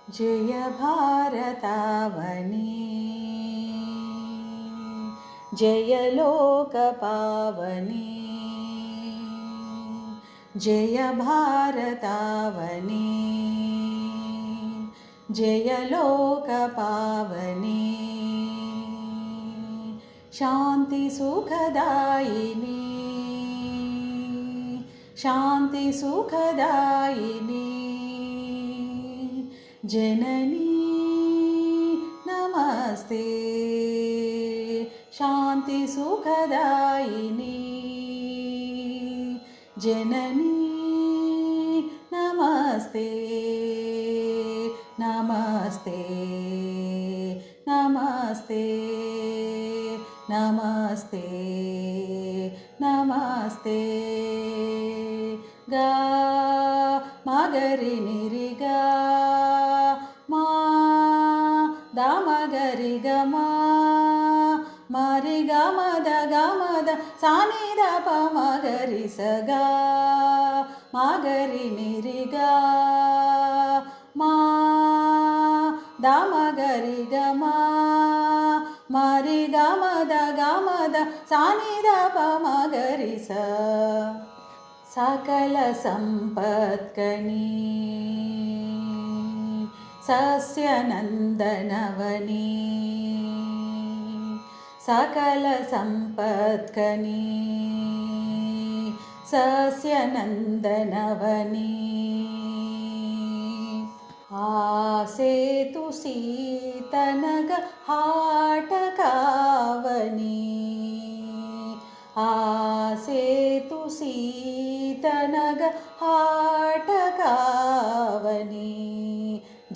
जय भारतावनी जय लोकपावनी जय भारतावनी जय लोकपावनी शांति सुखदायिनी शांति सुखदायिनी जननी नमस्ते शांति सुखदायिनी जननी नमस्ते नमस्ते नमस्ते नमस्ते नमस्ते गा मगरि निरि गा मा दामगरि गमा मरि गमद गमद सानि द प मगरि सगा मगरि निरि गा मा दामगरि गमा मरि गमद गमद सानि द प मगरि स सकल संपत्कनी सस्यनन्दनवनी सकल संपत्कनी सस्यनन्दनवनी आसेतु सीतनग हाटकावनी आसेतु सीतनग हाटकावनी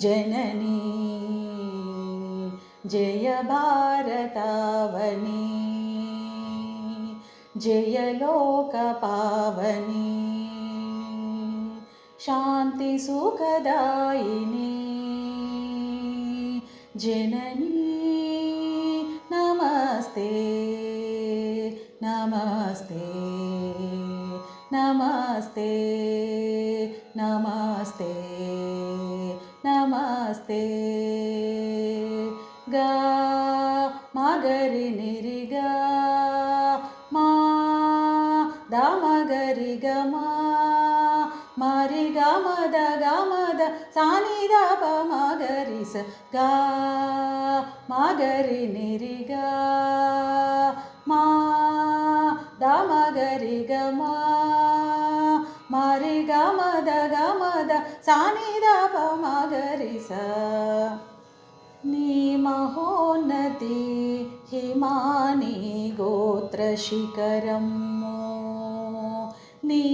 जननी जय भारतावनी जय लोकपावनी शांति सुखदायिनी जननी नमस्ते नमस्ते नमस्ते नमस्ते नमस्ते गा मगरि निरि गा मा दामगरि गमा मरि गमद गमद सानि द प मगरि स गा मगरि निरि गा मा दामगरि गमा मरि गमद गमद सानि द प मगरि स नी महोन्नति हिमानि गोत्रशिखरम्मो नी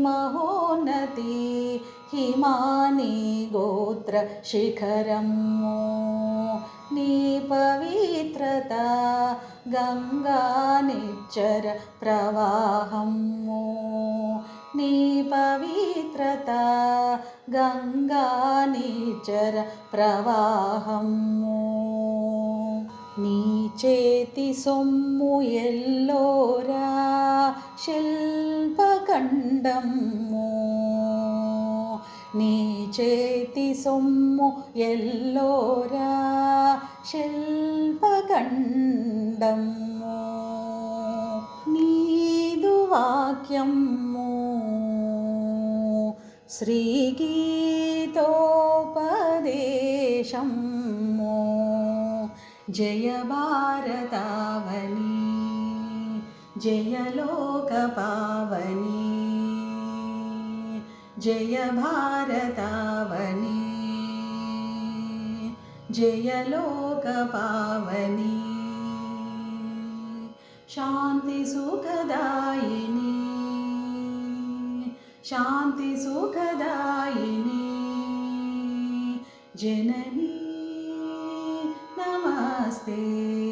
महोन्नति हिमानि गोत्रशिखरम्मो नी पवित्रता गंगा निच्चर प्रवाहम्मो नी पवित्रता गंगा निच्चर प्रवाहम्मो नी చేతి సొమ్ము ఎల్లోరా శిల్పఖండము నీ చేతి సొమ్ము ఎల్లోరా శిల్పఖండము నీదు వాక్యము శ్రీగీతోపదేశము जय भारतावनी जय लोकपावनी जय भारतावनी जय लोकपावनी शांति सुखदायिनी शांति सुखदायिनी जननी नमस्ते।